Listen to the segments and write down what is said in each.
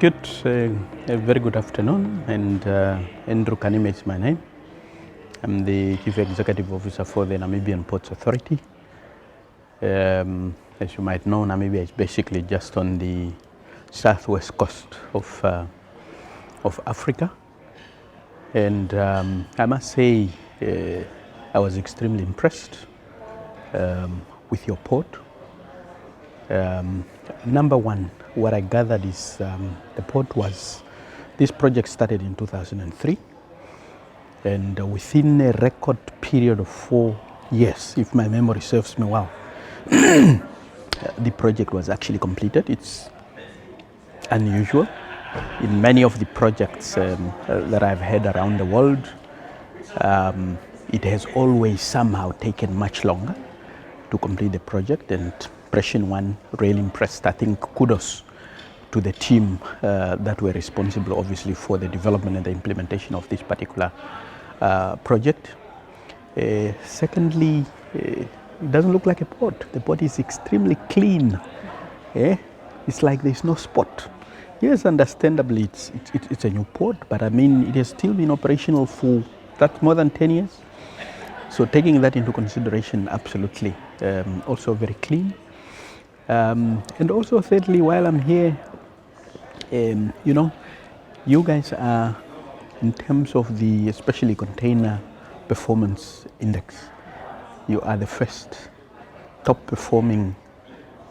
Good, a very good afternoon, and Andrew Kanime is my name. I'm the Chief Executive Officer for the Namibian Port Authority. As you might know, Namibia is basically just on the southwest coast of Africa. And I must say, I was extremely impressed with your port. Number one, what I gathered is this project started in 2003, and within a record period of 4 years, if my memory serves me well, the project was actually completed. It's unusual. In many of the projects that I've had around the world, it has always somehow taken much longer to complete the project, and Impression One really impressed. I think kudos to the team that were responsible, obviously, for the development and the implementation of this particular project. Secondly, it doesn't look like a port. The port is extremely clean. It's like there's no spot. Yes, understandably, it's a new port, but I mean, it has still been operational for more than 10 years. So taking that into consideration, absolutely, also very clean. And also, thirdly, while I'm here, you guys are, in terms of the especially container performance index, you are the first top performing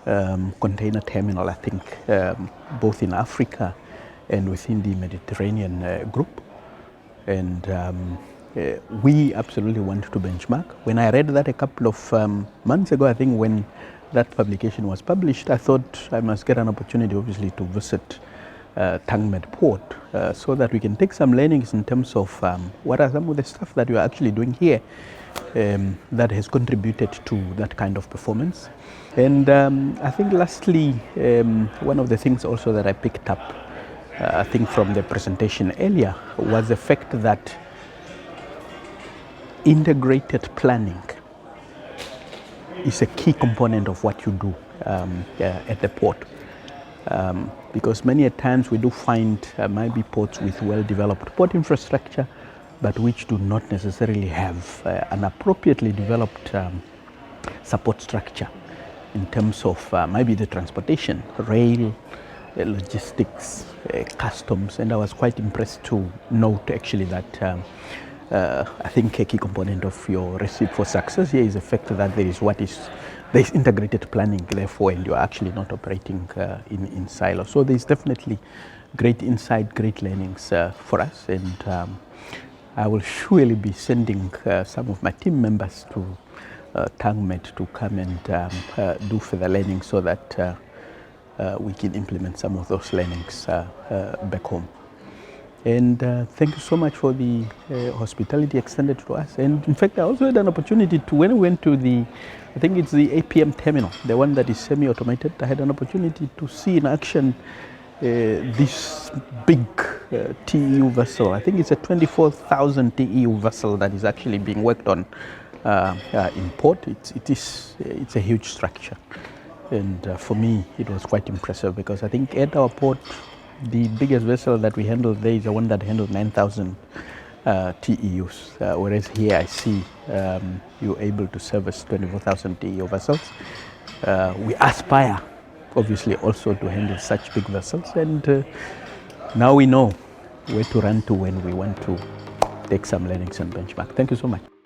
container terminal, I think, both in Africa and within the Mediterranean group. And we absolutely want to benchmark. When I read that a couple of months ago, I think when that publication was published, I thought I must get an opportunity, obviously, to visit Tanger Med Port so that we can take some learnings in terms of what are some of the stuff that we are actually doing here that has contributed to that kind of performance. And I think lastly, one of the things also that I picked up, I think from the presentation earlier, was the fact that integrated planning is a key component of what you do at the port. Because many a times we do find maybe ports with well-developed port infrastructure, but which do not necessarily have an appropriately developed support structure in terms of maybe the transportation, rail, logistics, customs. And I was quite impressed to note actually that I think a key component of your recipe for success here is the fact that there's integrated planning, therefore, and you're actually not operating in silos. So there's definitely great insight, great learnings for us, and I will surely be sending some of my team members to Tanger Med to come and do further learning so that we can implement some of those learnings back home. And thank you so much for the hospitality extended to us. And in fact, I also had an opportunity to, when we went to I think it's the APM terminal, the one that is semi-automated, I had an opportunity to see in action this big TEU vessel. I think it's a 24,000 TEU vessel that is actually being worked on in port. It's a huge structure. And for me, it was quite impressive because I think at our port, the biggest vessel that we handled there is the one that handled 9,000 TEUs, whereas here I see you're able to service 24,000 TEU vessels. We aspire, obviously, also to handle such big vessels, and now we know where to run to when we want to take some learnings and benchmark. Thank you so much.